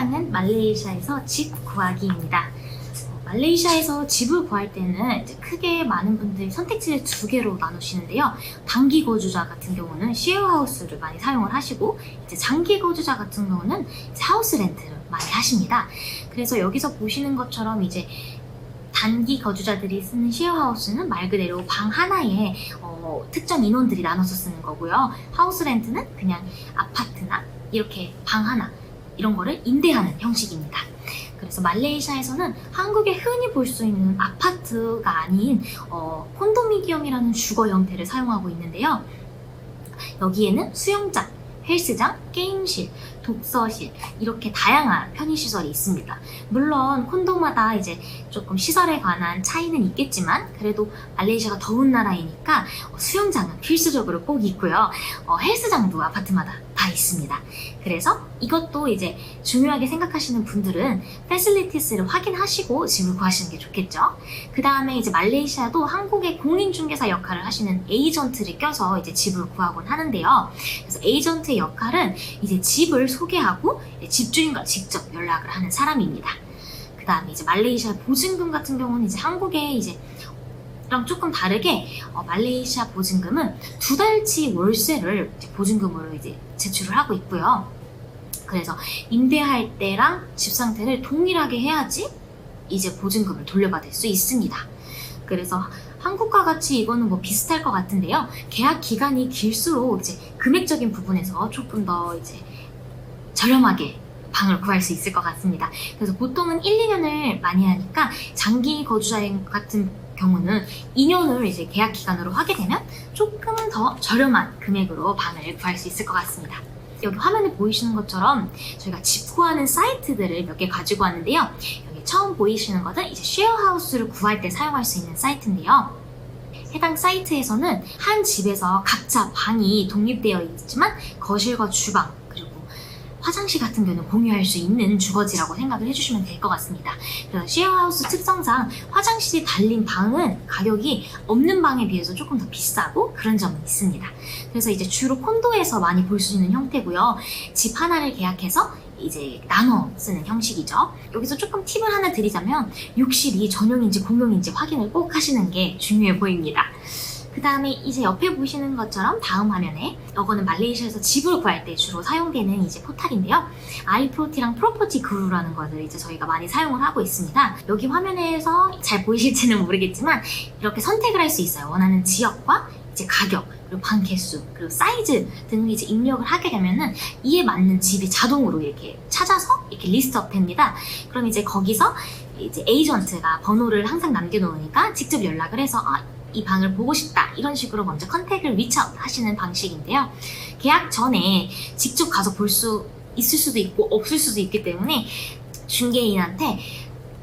영상은 말레이시아에서 집 구하기입니다. 말레이시아에서 집을 구할 때는 이제 크게 많은 분들이 선택지를 두 개로 나누시는데요. 단기 거주자 같은 경우는 쉐어하우스를 많이 사용을 하시고, 이제 장기 거주자 같은 경우는 이제 하우스 렌트를 많이 하십니다. 그래서 여기서 보시는 것처럼 이제 단기 거주자들이 쓰는 쉐어하우스는 말 그대로 방 하나에 특정 인원들이 나눠서 쓰는 거고요. 하우스 렌트는 그냥 아파트나 이렇게 방 하나 이런 거를 임대하는 형식입니다. 그래서 말레이시아에서는 한국에 흔히 볼 수 있는 아파트가 아닌 콘도미니엄이라는 주거 형태를 사용하고 있는데요. 여기에는 수영장, 헬스장, 게임실, 독서실 이렇게 다양한 편의시설이 있습니다. 물론 콘도마다 이제 조금 시설에 관한 차이는 있겠지만 그래도 말레이시아가 더운 나라이니까 수영장은 필수적으로 꼭 있고요. 헬스장도 아파트마다 다 있습니다. 그래서 이것도 이제 중요하게 생각하시는 분들은 패실리티스를 확인하시고 집을 구하시는 게 좋겠죠. 그 다음에 이제 말레이시아도 한국의 공인중개사 역할을 하시는 에이전트를 껴서 이제 집을 구하곤 하는데요. 그래서 에이전트의 역할은 이제 집을 소개하고 집주인과 직접 연락을 하는 사람입니다. 그 다음에 이제 말레이시아 보증금 같은 경우는 이제 한국의 이제 랑 조금 다르게 말레이시아 보증금은 2달치 월세를 이제 보증금으로 이제 제출을 하고 있고요. 그래서 임대할 때랑 집 상태를 동일하게 해야지 이제 보증금을 돌려받을 수 있습니다. 그래서 한국과 같이 이거는 뭐 비슷할 것 같은데요. 계약 기간이 길수록 이제 금액적인 부분에서 조금 더 이제 저렴하게 방을 구할 수 있을 것 같습니다. 그래서 보통은 1, 2년을 많이 하니까 장기 거주자 같은 경우는 2년을 이제 계약 기간으로 하게 되면 조금은 더 저렴한 금액으로 방을 구할 수 있을 것 같습니다. 여기 화면에 보이시는 것처럼 저희가 집 구하는 사이트들을 몇 개 가지고 왔는데요. 여기 처음 보이시는 것은 이제 쉐어하우스를 구할 때 사용할 수 있는 사이트인데요. 해당 사이트에서는 한 집에서 각자 방이 독립되어 있지만 거실과 주방 화장실 같은 경우는 공유할 수 있는 주거지라고 생각을 해주시면 될 것 같습니다. 그래서 쉐어하우스 특성상 화장실이 달린 방은 가격이 없는 방에 비해서 조금 더 비싸고 그런 점은 있습니다. 그래서 이제 주로 콘도에서 많이 볼 수 있는 형태고요. 집 하나를 계약해서 이제 나눠 쓰는 형식이죠. 여기서 조금 팁을 하나 드리자면 욕실이 전용인지 공용인지 확인을 꼭 하시는 게 중요해 보입니다. 그 다음에 이제 옆에 보시는 것처럼 다음 화면에 이거는 말레이시아에서 집을 구할 때 주로 사용되는 이제 포탈인데요. 아이프로티랑 프로퍼티 그루라는 것을 이제 저희가 많이 사용을 하고 있습니다. 여기 화면에서 잘 보이실지는 모르겠지만 이렇게 선택을 할 수 있어요. 원하는 지역과 이제 가격, 그리고 방 개수, 그리고 사이즈 등을 이제 입력을 하게 되면은 이에 맞는 집이 자동으로 이렇게 찾아서 이렇게 리스트업 됩니다. 그럼 이제 거기서 이제 에이전트가 번호를 항상 남겨놓으니까 직접 연락을 해서 이 방을 보고 싶다 이런 식으로 먼저 컨택을 리치아웃 하시는 방식인데요. 계약 전에 직접 가서 볼 수 있을 수도 있고 없을 수도 있기 때문에 중개인한테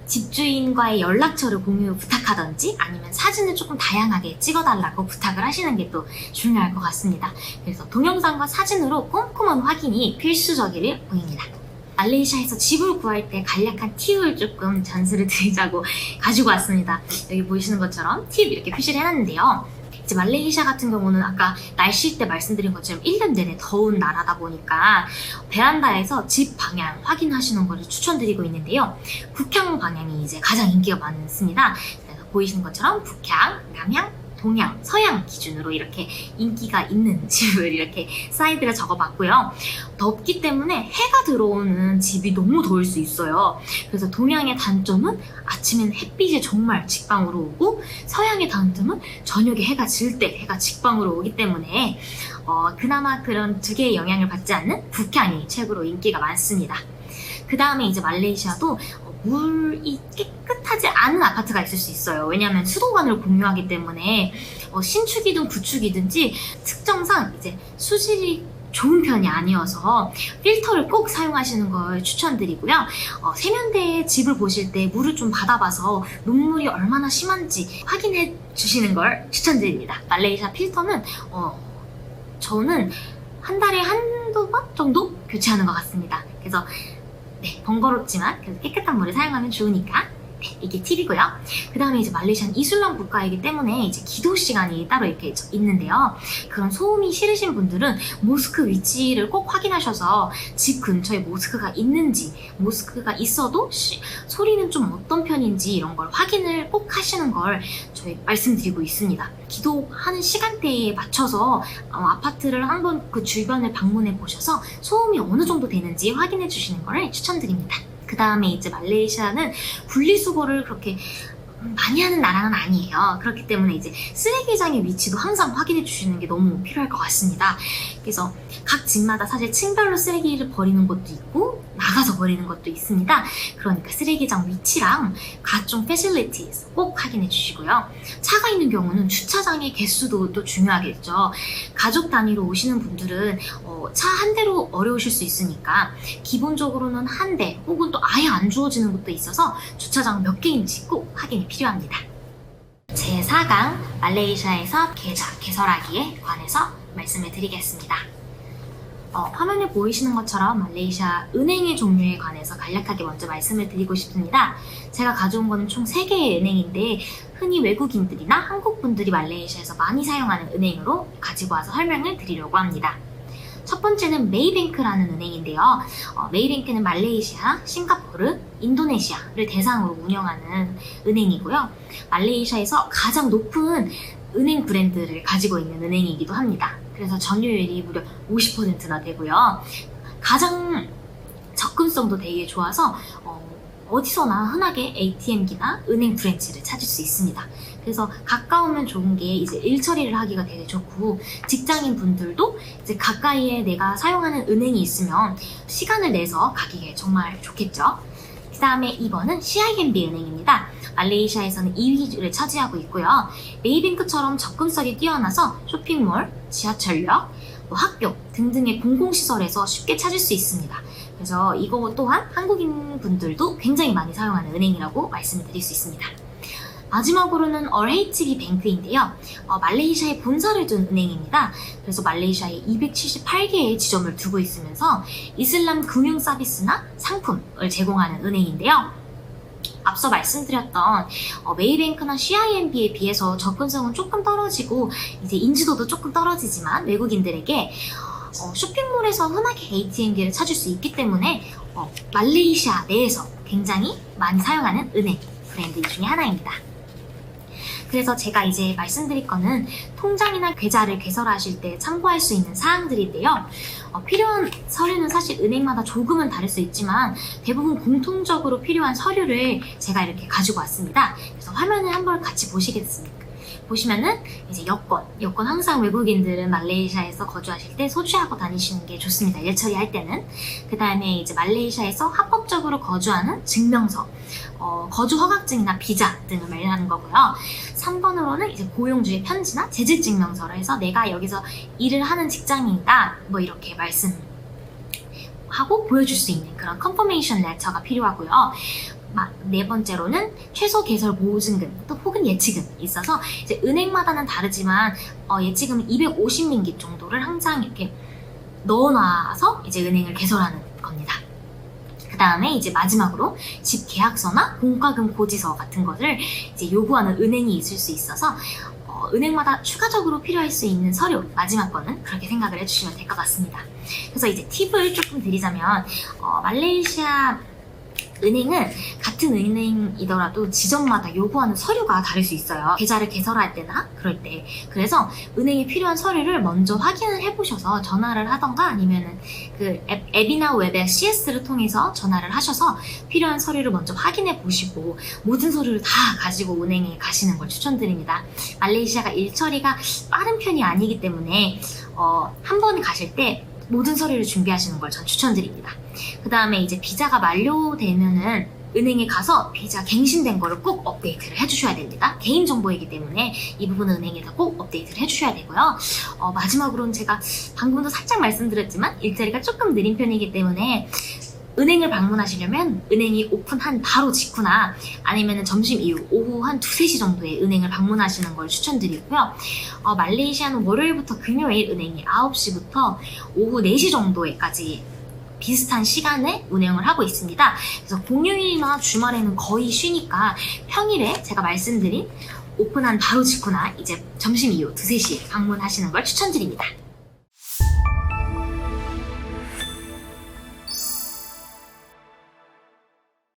집주인과의 연락처를 공유 부탁하던지 아니면 사진을 조금 다양하게 찍어달라고 부탁을 하시는 게 또 중요할 것 같습니다. 그래서 동영상과 사진으로 꼼꼼한 확인이 필수적일 보입니다. 말레이시아에서 집을 구할 때 간략한 팁을 조금 전수를 드리자고 가지고 왔습니다. 여기 보이시는 것처럼 팁 이렇게 표시를 해놨는데요. 이제 말레이시아 같은 경우는 아까 날씨 때 말씀드린 것처럼 1년 내내 더운 나라다 보니까 베란다에서 집 방향 확인하시는 것을 추천드리고 있는데요. 북향 방향이 이제 가장 인기가 많습니다. 그래서 보이시는 것처럼 북향, 남향, 동양, 서양 기준으로 이렇게 인기가 있는 집을 이렇게 사이드에 적어봤고요. 덥기 때문에 해가 들어오는 집이 너무 더울 수 있어요. 그래서 동양의 단점은 아침엔 햇빛이 정말 직방으로 오고 서양의 단점은 저녁에 해가 질 때 해가 직방으로 오기 때문에 그나마 그런 두 개의 영향을 받지 않는 북향이 최고로 인기가 많습니다. 그 다음에 이제 말레이시아도 물이 깨끗하지 않은 아파트가 있을 수 있어요. 왜냐하면 수도관을 공유하기 때문에 신축이든 구축이든지 특정상 이제 수질이 좋은 편이 아니어서 필터를 꼭 사용하시는 걸 추천드리고요. 세면대에 집을 보실 때 물을 좀 받아봐서 녹물이 얼마나 심한지 확인해 주시는 걸 추천드립니다. 말레이시아 필터는 저는 한 달에 한두 번 정도 교체하는 것 같습니다. 그래서 네, 번거롭지만 그래도 깨끗한 물을 사용하면 좋으니까 네, 이게 팁이고요. 그 다음에 이제 말레이시아는 이슬람 국가이기 때문에 이제 기도 시간이 따로 이렇게 있는데요. 그런 소음이 싫으신 분들은 모스크 위치를 꼭 확인하셔서 집 근처에 모스크가 있는지, 모스크가 있어도 소리는 좀 어떤 편인지 이런 걸 확인을 꼭 하시는 걸 저희 말씀드리고 있습니다. 기도하는 시간대에 맞춰서 아파트를 한번 그 주변을 방문해 보셔서 소음이 어느 정도 되는지 확인해 주시는 걸 추천드립니다. 그 다음에 이제 말레이시아는 분리수거를 그렇게 많이 하는 나라는 아니에요. 그렇기 때문에 이제 쓰레기장의 위치도 항상 확인해 주시는 게 너무 필요할 것 같습니다. 그래서 각 집마다 사실 층별로 쓰레기를 버리는 곳도 있고 나가서 버리는 것도 있습니다. 그러니까 쓰레기장 위치랑 각종 facilities 꼭 확인해 주시고요. 차가 있는 경우는 주차장의 개수도 또 중요하겠죠. 가족 단위로 오시는 분들은 차 한 대로 어려우실 수 있으니까 기본적으로는 한 대 혹은 또 아예 안 주어지는 곳도 있어서 주차장 몇 개인지 꼭 확인이 필요합니다. 제4강 말레이시아에서 계좌 개설하기에 관해서 말씀을 드리겠습니다. 화면에 보이시는 것처럼 말레이시아 은행의 종류에 관해서 간략하게 먼저 말씀을 드리고 싶습니다. 제가 가져온 거는 총 3개의 은행인데 흔히 외국인들이나 한국분들이 말레이시아에서 많이 사용하는 은행으로 가지고 와서 설명을 드리려고 합니다. 첫 번째는 메이뱅크라는 은행인데요. 메이뱅크는 말레이시아, 싱가포르, 인도네시아를 대상으로 운영하는 은행이고요. 말레이시아에서 가장 높은 은행 브랜드를 가지고 있는 은행이기도 합니다. 그래서 점유율이 무려 50%나 되고요. 가장 접근성도 되게 좋아서 어디서나 흔하게 ATM기나 은행 브랜치를 찾을 수 있습니다. 그래서 가까우면 좋은 게 이제 일 처리를 하기가 되게 좋고 직장인 분들도 이제 가까이에 내가 사용하는 은행이 있으면 시간을 내서 가기에 정말 좋겠죠. 그 다음에 2번은 CIMB 은행입니다. 말레이시아에서는 2위를 차지하고 있고요. 메이뱅크처럼 접근성이 뛰어나서 쇼핑몰, 지하철역, 학교 등등의 공공시설에서 쉽게 찾을 수 있습니다. 그래서 이거 또한 한국인 분들도 굉장히 많이 사용하는 은행이라고 말씀을 드릴 수 있습니다. 마지막으로는 RHB 뱅크인데요. 말레이시아에 본사를 둔 은행입니다. 그래서 말레이시아에 278개의 지점을 두고 있으면서 이슬람 금융 서비스나 상품을 제공하는 은행인데요. 앞서 말씀드렸던 메이뱅크나 CIMB에 비해서 접근성은 조금 떨어지고 이제 인지도도 조금 떨어지지만 외국인들에게 쇼핑몰에서 흔하게 ATM기를 찾을 수 있기 때문에 말레이시아 내에서 굉장히 많이 사용하는 은행 브랜드 중에 하나입니다. 그래서 제가 이제 말씀드릴 거는 통장이나 계좌를 개설하실 때 참고할 수 있는 사항들인데요. 필요한 서류는 사실 은행마다 조금은 다를 수 있지만 대부분 공통적으로 필요한 서류를 제가 이렇게 가지고 왔습니다. 그래서 화면을 한번 같이 보시겠습니까? 보시면은 이제 여권 항상 외국인들은 말레이시아에서 거주하실 때 소지하고 다니시는 게 좋습니다. 일 처리할 때는. 그 다음에 이제 말레이시아에서 합법적으로 거주하는 증명서, 거주 허가증이나 비자 등을 말하는 거고요. 3번으로는 이제 고용주의 편지나 재직 증명서를 해서 내가 여기서 일을 하는 직장인이다 뭐 이렇게 말씀하고 보여줄 수 있는 그런 컨퍼메이션 레터가 필요하고요. 네 번째로는 최소 개설 보증금 또 혹은 예치금 있어서 이제 은행마다는 다르지만 예치금은 250링깃 정도를 항상 이렇게 넣어놔서 이제 은행을 개설하는 겁니다. 그 다음에 이제 마지막으로 집 계약서나 공과금 고지서 같은 것을 이제 요구하는 은행이 있을 수 있어서 은행마다 추가적으로 필요할 수 있는 서류 마지막 거는 그렇게 생각을 해주시면 될 것 같습니다. 그래서 이제 팁을 조금 드리자면 말레이시아 은행은 같은 은행이더라도 지점마다 요구하는 서류가 다를 수 있어요. 계좌를 개설할 때나 그럴 때. 그래서 은행에 필요한 서류를 먼저 확인을 해보셔서 전화를 하던가 아니면은 그 앱이나 웹의 CS를 통해서 전화를 하셔서 필요한 서류를 먼저 확인해 보시고 모든 서류를 다 가지고 은행에 가시는 걸 추천드립니다. 말레이시아가 일처리가 빠른 편이 아니기 때문에 한 번 가실 때 모든 서류를 준비하시는 걸 전 추천드립니다. 그 다음에 이제 비자가 만료되면은 은행에 가서 비자 갱신된 거를 꼭 업데이트를 해주셔야 됩니다. 개인정보이기 때문에 이 부분은 은행에서 꼭 업데이트를 해주셔야 되고요. 마지막으로는 제가 방금도 살짝 말씀드렸지만 일자리가 조금 느린 편이기 때문에 은행을 방문하시려면 은행이 오픈한 바로 직후나 아니면 점심 이후 오후 한 2-3시 정도에 은행을 방문하시는 걸 추천드리고요. 말레이시아는 월요일부터 금요일 은행이 9시부터 오후 4시 정도에까지 비슷한 시간에 운영을 하고 있습니다. 그래서 공휴일이나 주말에는 거의 쉬니까 평일에 제가 말씀드린 오픈한 바로 직후나 이제 점심 이후 2, 3시에 방문하시는 걸 추천드립니다.